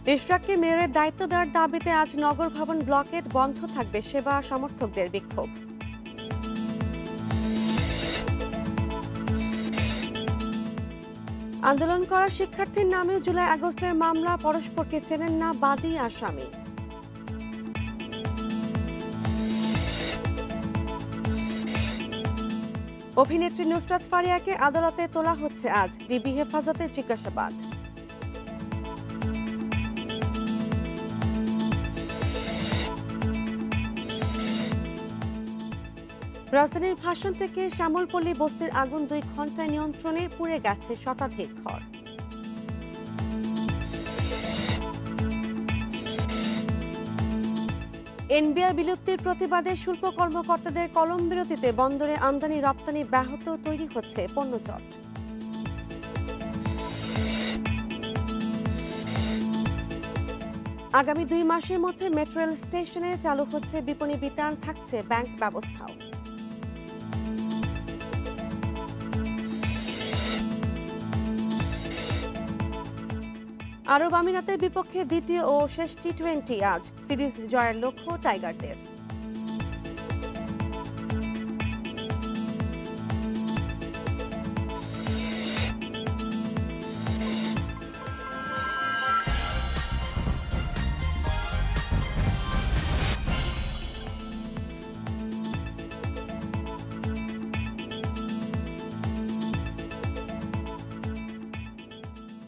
রেশরাককে মেয়রের দায়িত্ব দেওয়ার দাবিতে আজ নগর ভবন ব্লকেট, বন্ধ থাকবে সেবা সমর্থকদের বিক্ষোভ। আন্দোলন করা শিক্ষার্থীর নামেও জুলাই আগস্টের মামলা, পরস্পরকে চেনেন না বাদী আসামি। অভিনেত্রী নুসরাত ফারিয়াকে আদালতে তোলা হচ্ছে আজ, ডিবি হেফাজতে জিজ্ঞাসাবাদ। রাজধানীর ভাষণ থেকে শ্যামলপল্লী বস্তির আগুন 2 ঘন্টায় নিয়ন্ত্রণে, পুড়ে গেছে শতাধিক ঘর। এনবিআর বিলুপ্তির প্রতিবাদে শুল্ক কর্মকর্তাদের কলম বিরতিতে বন্দরে আমদানি রপ্তানি ব্যাহত, তৈরি হচ্ছে পণ্যজট। আগামী 2 মাসের মধ্যে মেট্রো রেল স্টেশনে চালু হচ্ছে বিপণী বিতান, থাকছে ব্যাংক ব্যবস্থাও। আরব আমিরাতের বিপক্ষে দ্বিতীয় ও শেষ টি-20 আজ, সিরিজ জয়ের লক্ষ্য টাইগারদের।